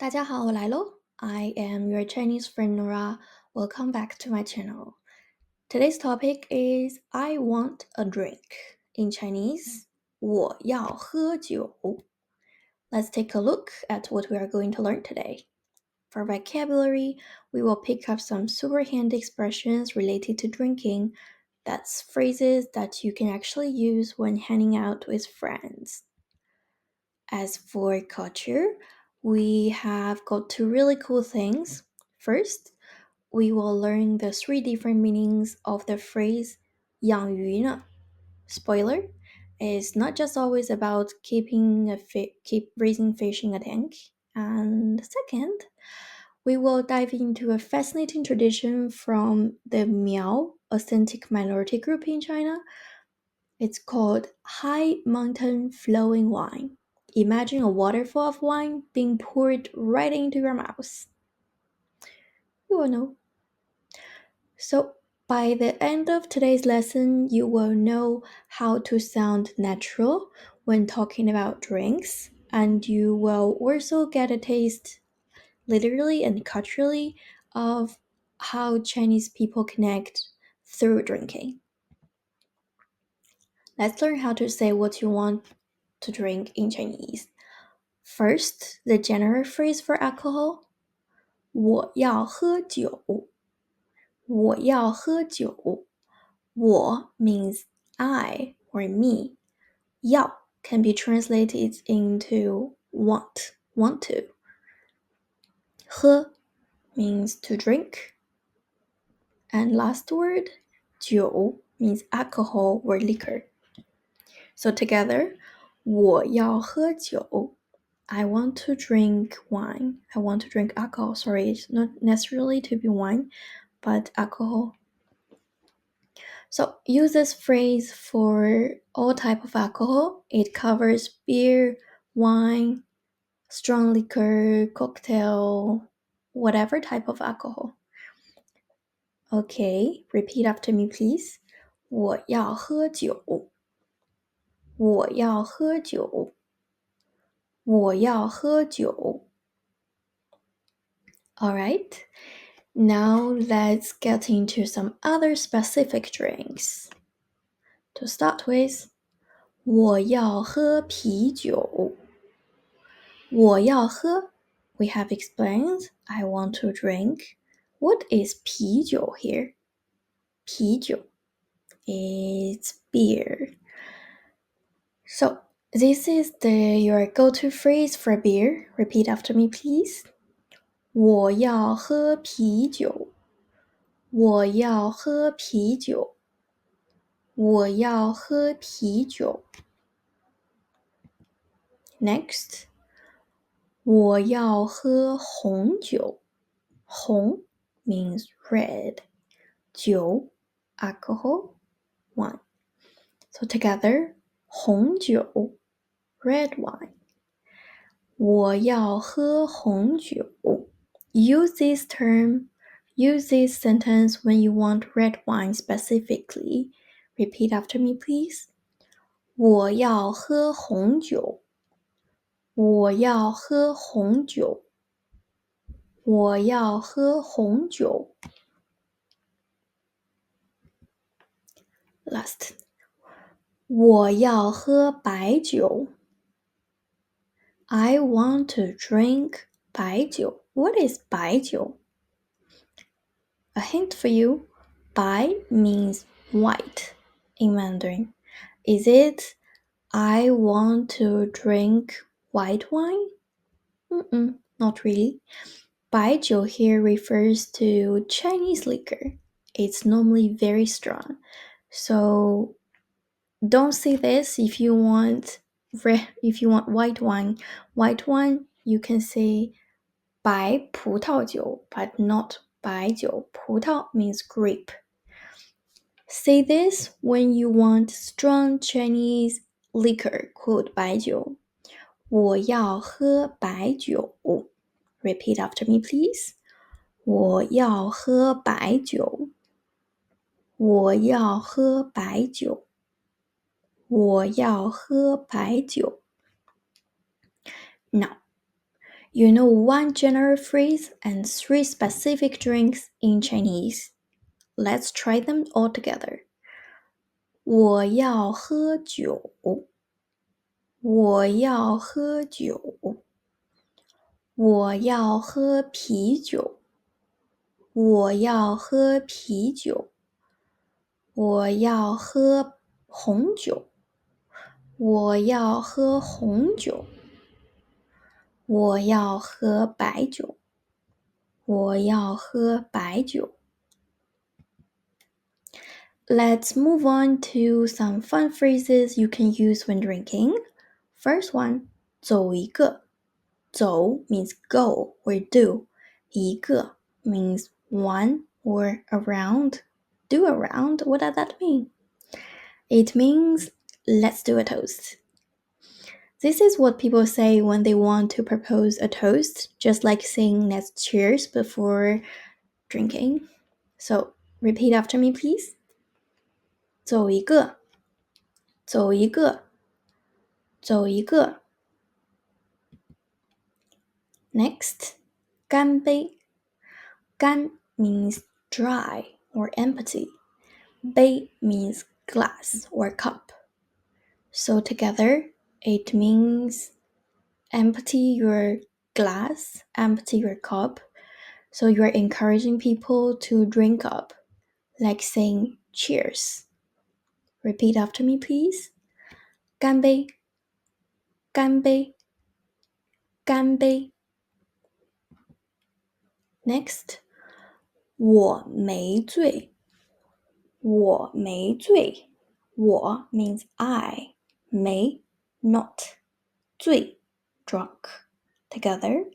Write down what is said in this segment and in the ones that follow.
大家好，我来喽。I am your Chinese friend Nora. Welcome back to my channel. Today's topic is I want a drink. In Chinese, 我要喝酒. Let's take a look at what we are going to learn today. For vocabulary, we will pick up some super handy expressions related to drinking. That's phrases that you can actually use when hanging out with friends. As for culture, we have got two really cool things. First, we will learn the three different meanings of the phrase 养鱼呢. Spoiler, it's not just always about keep raising fish in a tank. And second, we will dive into a fascinating tradition from the Miao, authentic minority group in China. It's called high mountain flowing wine. Imagine a waterfall of wine being poured right into your mouth. You will know. So, by the end of today's lesson, you will know how to sound natural when talking about drinks, and you will also get a taste, literally and culturally, of how Chinese people connect through drinking. Let's learn how to say what you want to drink in Chinese. First, the general phrase for alcohol. 我要喝酒. 我要喝酒. 我 means I or me. 要 can be translated into want to. 喝 means to drink. And last word, 酒 means alcohol or liquor. So together, 我要喝酒. I want to drink wine. I want to drink alcohol. Sorry, it's not necessarily to be wine, but alcohol. So use this phrase for all type of alcohol. It covers beer, wine, strong liquor, cocktail, whatever type of alcohol. Okay, repeat after me, please. 我要喝酒. 我要喝酒. 我要喝酒. Alright, now let's get into some other specific drinks. To start with, 我要喝啤酒. 我要喝, we have explained, I want to drink. What is 啤酒 here? 啤酒 is beer. So, this is your go-to phrase for beer. Repeat after me, please. 我要喝啤酒. 我要喝啤酒. 我要喝啤酒. Next, 我要喝红酒. 红 means red. 酒 alcohol, wine. So together, 红酒 red wine. 我要喝红酒. Use this sentence when you want red wine specifically. Repeat after me, please. 我要喝红酒. 我要喝红酒. 我要喝红酒. Last. 我要喝白酒. I want to drink 白酒. What is 白酒? A hint for you. 白 means white in Mandarin. Is it I want to drink white wine? Not really. 白酒 here refers to Chinese liquor. It's normally very strong. So don't say this if you want white wine. White wine, you can say 白葡萄酒, but not 白酒. 葡萄 means grape. Say this when you want strong Chinese liquor called 白酒. 我要喝白酒. Repeat after me, please. 我要喝白酒. 我要喝白酒. 我要喝白酒. Now, You know one general phrase and 3 specific drinks in Chinese. Let's try them all together. 我要喝酒，我要喝酒，我要喝啤酒，我要喝啤酒，我要喝红酒，我要喝红酒，我要喝白酒，我要喝白酒。Let's move on to some fun phrases you can use when drinking. First one, 走一个。走 means go or do. 一个 means one or around. Do around, what does that mean? It means let's do a toast. This is what people say when they want to propose a toast, just like saying let's cheers before drinking. So repeat after me, please. 走一个，走一个，走一个。Next, 干杯。干 means dry or empty. 杯 means glass or cup. So together, it means empty your glass, empty your cup. So you're encouraging people to drink up, like saying cheers. Repeat after me, please. 干杯，干杯，干杯。Next, 我没醉，我没醉。我 means I, 没 not, 醉 drunk. Together,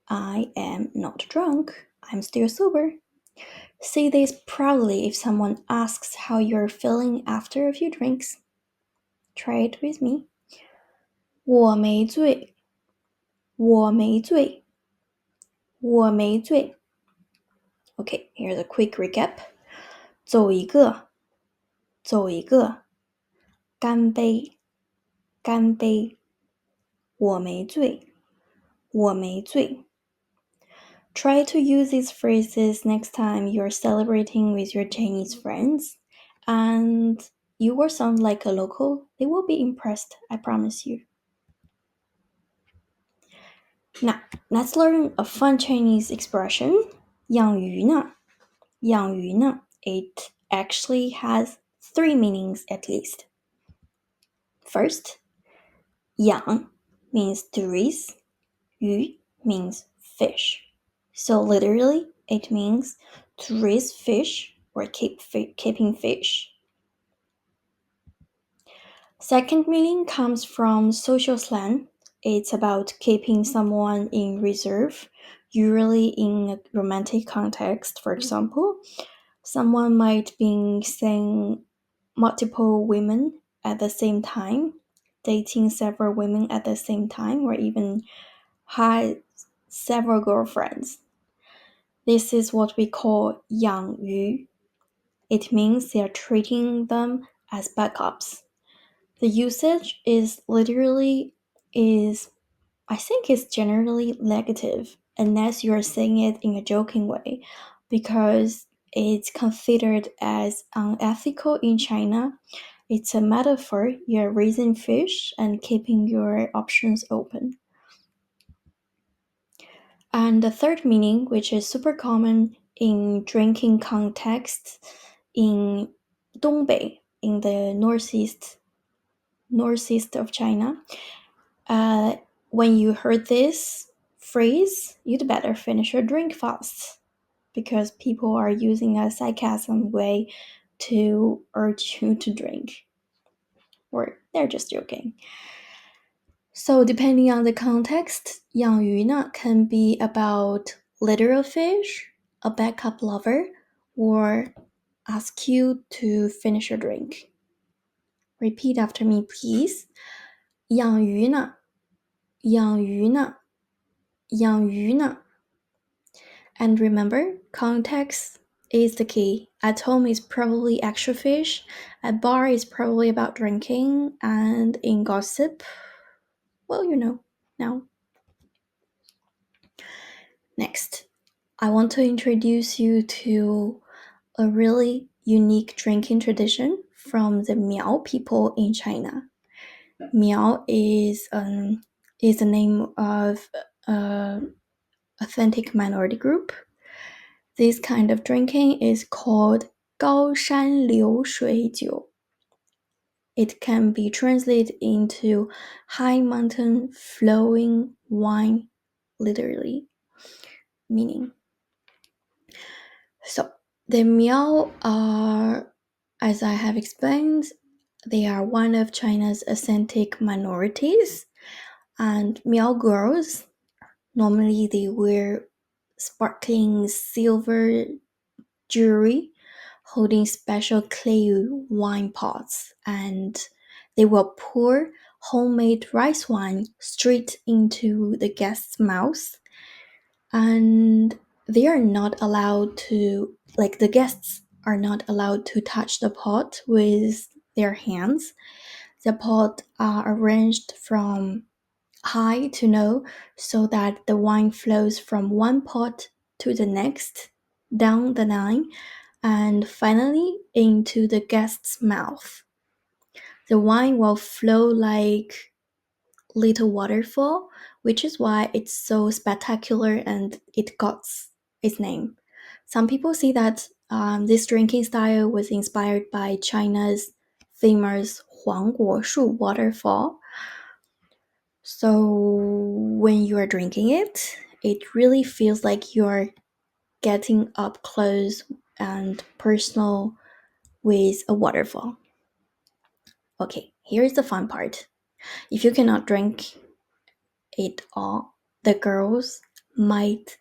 I am not drunk, I'm still sober. Say this proudly if someone asks how you're feeling after a few drinks. Try it with me. 我没醉，我没醉，我没醉。Okay, here's a quick recap. 走一个，走一个，干杯，干杯，我没醉，我没醉。Try to use these phrases next time you're celebrating with your Chinese friends, and you will sound like a local. They will be impressed, I promise you. Now, let's learn a fun Chinese expression, 养鱼呢?养鱼呢? It actually has 3 meanings at least. First, 养 means to raise, 鱼 means fish. So literally, it means to raise fish or keeping fish. Second meaning comes from social slang. It's about keeping someone in reserve, usually in a romantic context. For example, someone might be seeing multiple women at the same time, dating several women at the same time, or even had several girlfriends. This is what we call 养鱼. It means they are treating them as backups. The usage I think it's generally negative unless you are saying it in a joking way, because it's considered as unethical in China. It's a metaphor. You're raising fish and keeping your options open. And the third meaning, which is super common in drinking contexts in Dongbei, in the northeast of China, when you heard this phrase, you'd better finish your drink fast, because people are using a sarcasm way to urge you to drink, or they're just joking. So depending on the context, 养鱼呢 can be about literal fish, a backup lover, or ask you to finish your drink. Repeat after me, please. 养鱼呢,养鱼呢,养鱼呢. And remember, context is the key. At home is probably extra fish, at bar is probably about drinking, and in gossip, well, you know now. I want to introduce you to a really unique drinking tradition from the Miao people in China. Miao is the name of an authentic minority group. This kind of drinking is called 高山流水酒. It can be translated into high mountain flowing wine, literally, meaning. So, the Miao are, as I have explained, they are one of China's ethnic minorities, and Miao girls, normally they wear sparkling silver jewelry holding special clay wine pots, and they will pour homemade rice wine straight into the guest's mouth, and they are not allowed to, like, the guests are not allowed to touch the pot with their hands. The pot are arranged from high to low so that the wine flows from one pot to the next down the line and finally into the guest's mouth. The wine will flow like little waterfall, which is why it's so spectacular and it got its name. Some people say that this drinking style was inspired by China's famous Huangguoshu waterfall. So when you are drinking it, it really feels like you're getting up close and personal with a waterfall. Okay, here's the fun part. If you cannot drink it all, the girls might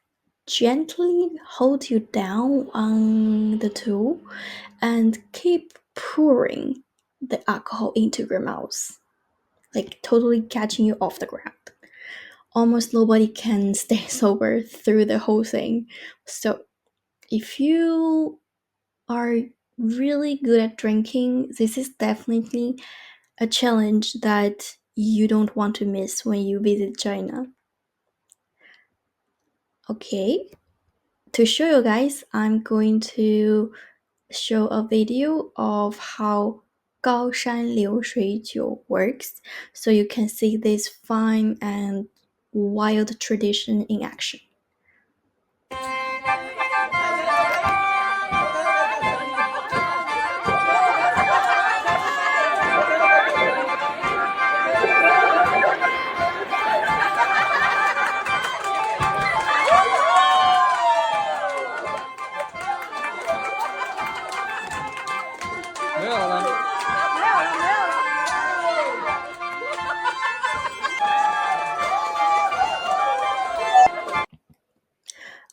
gently hold you down on the tool and keep pouring the alcohol into your mouth, like totally catching you off the ground. Almost nobody can stay sober through the whole thing. So if you are really good at drinking, this is definitely a challenge that you don't want to miss when you visit China. Okay, to show you guys, I'm going to show a video of how 高山流水酒 works, so you can see this fun and wild tradition in action.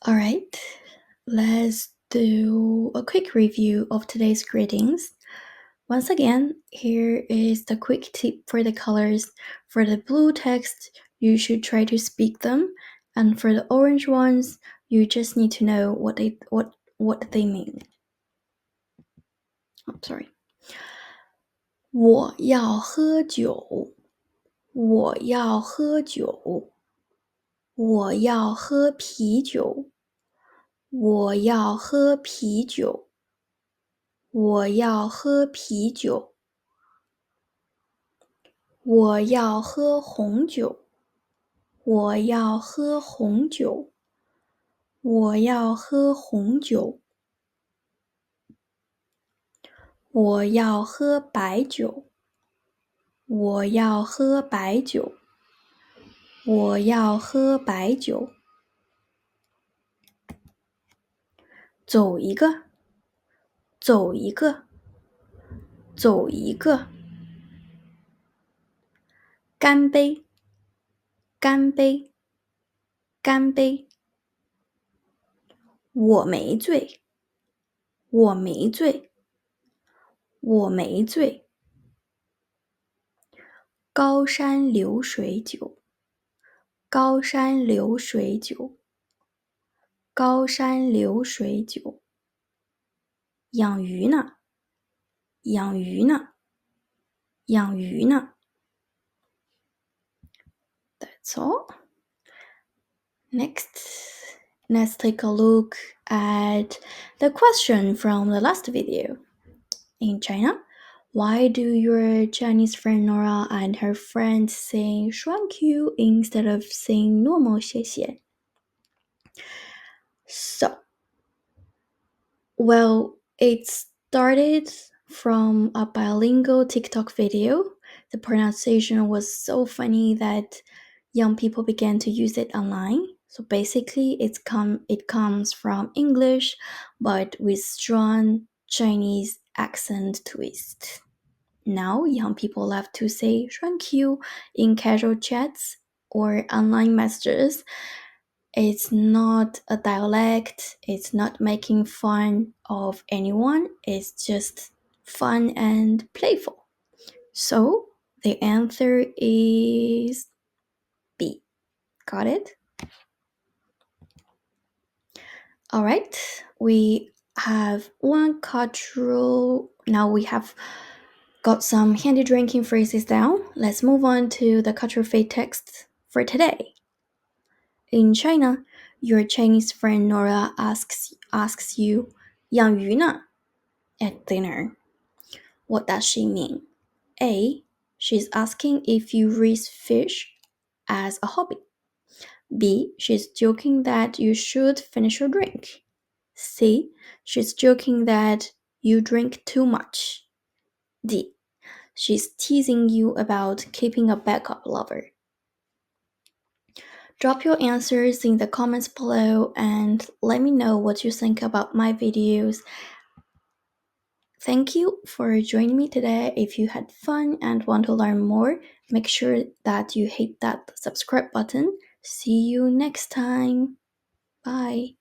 Alright, let's do a quick review of today's greetings. Once again, here is the quick tip for the colors. For the blue text, you should try to speak them, and for the orange ones, you just need to know what they mean. Oh, sorry. 我要喝酒，我要喝酒，我要喝啤酒，我要喝啤酒，我要喝啤酒，我要喝红酒，我要喝红酒，我要喝红酒，我要喝白酒，我要喝白酒，我要喝白酒。走一个，走一个，走一个。干杯，干杯，干杯。我没醉，我没醉，我没醉。高山流水酒，高山流水酒，高山流水酒。养鱼呢，养鱼呢，养鱼呢。That's all. Next let's take a look at the question from the last video. In China, why do your Chinese friend Nora and her friends say 双 Q instead of saying normal 谢谢? So, well, it started from a bilingual TikTok video. The pronunciation was so funny that young people began to use it online. So basically, it comes from English, but with strong Chinese accent twist. Now, young people love to say 双 Q in casual chats or online messages. It's not a dialect, it's not making fun of anyone, it's just fun and playful. So, the answer is B. Got it? Alright, we have one cultural. Now we have got some handy drinking phrases down. Let's move on to the cultural fate text for today. In China, your Chinese friend Nora asks you 养鱼呢 at dinner. What does she mean? A. She's asking if you raise fish as a hobby. B. She's joking that you should finish your drink. C. She's joking that you drink too much. D. She's teasing you about keeping a backup lover. Drop your answers in the comments below and let me know what you think about my videos. Thank you for joining me today. If you had fun and want to learn more, make sure that you hit that subscribe button. See you next time. Bye.